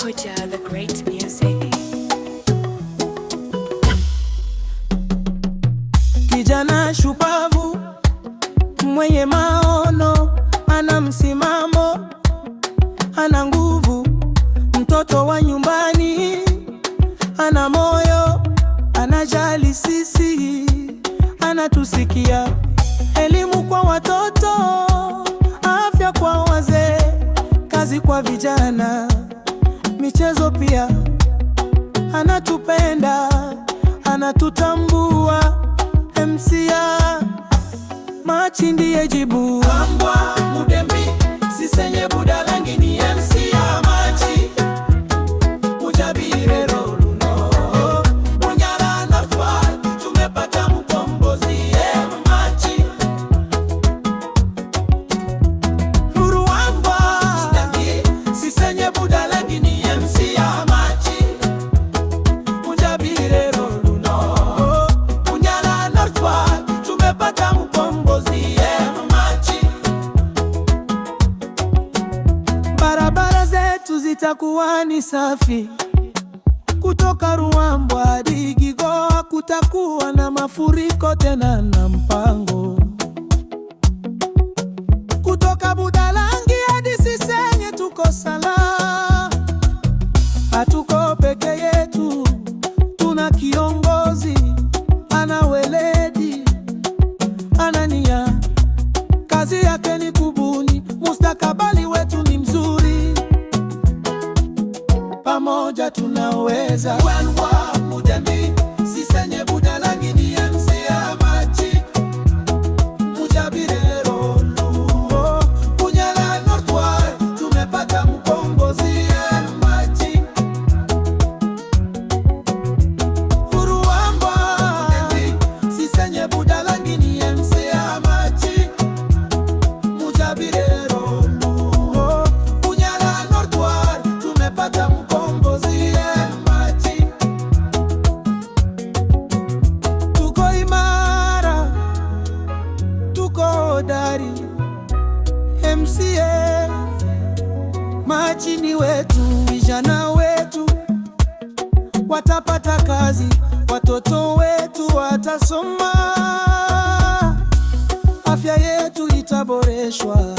Koja the great music. Kijana shupavu mwenye maono, ana msimamo, ana nguvu, mtoto wa nyumbani, ana moyo, anajali sisi, anatusikia. Elimu kwa watoto, afya kwa wazee, kazi kwa vijana, michezo pia. Anatupenda, anatutambua. MCA Machi ndiye jibu. Kambwa Mudembi sisenye budalangi ni MCA Machi Mujabire Luno Munyala na Fwa tumepata mkombozi Machi Ruruamba sisenye budalangi ni MCA Machi Mujabire Luno Munyala na Fwa tumepata mkombozi Machi. barabara zetu zitakuwa ni safi, kutoka Ruambwa hadi Gigoa kutakuwa na mafuriko tena na mpango, kutoka Budalangi hadi Sisenye tuko salama. Hatuko peke yetu, tuna kiongozi ana weledi, ana nia, kazi yake ni kubuni, mustakabali wetu ni mzuri, pamoja tunaweza. Kambwa Mudembi sisenye budalangi ni MCA Machi Mujabire Luno Munyala na Fwa tumepata mkombozi Machi Ruambwa sisenye budalangi ni MCA Machi Mujabire Luno Munyala na Fwa tumepata mkombozi Machi. tuko imara, tuko hodari. MCA Machi ni wetu, vijana wetu watapata kazi, watoto wetu watasoma, afya yetu itaboreshwa.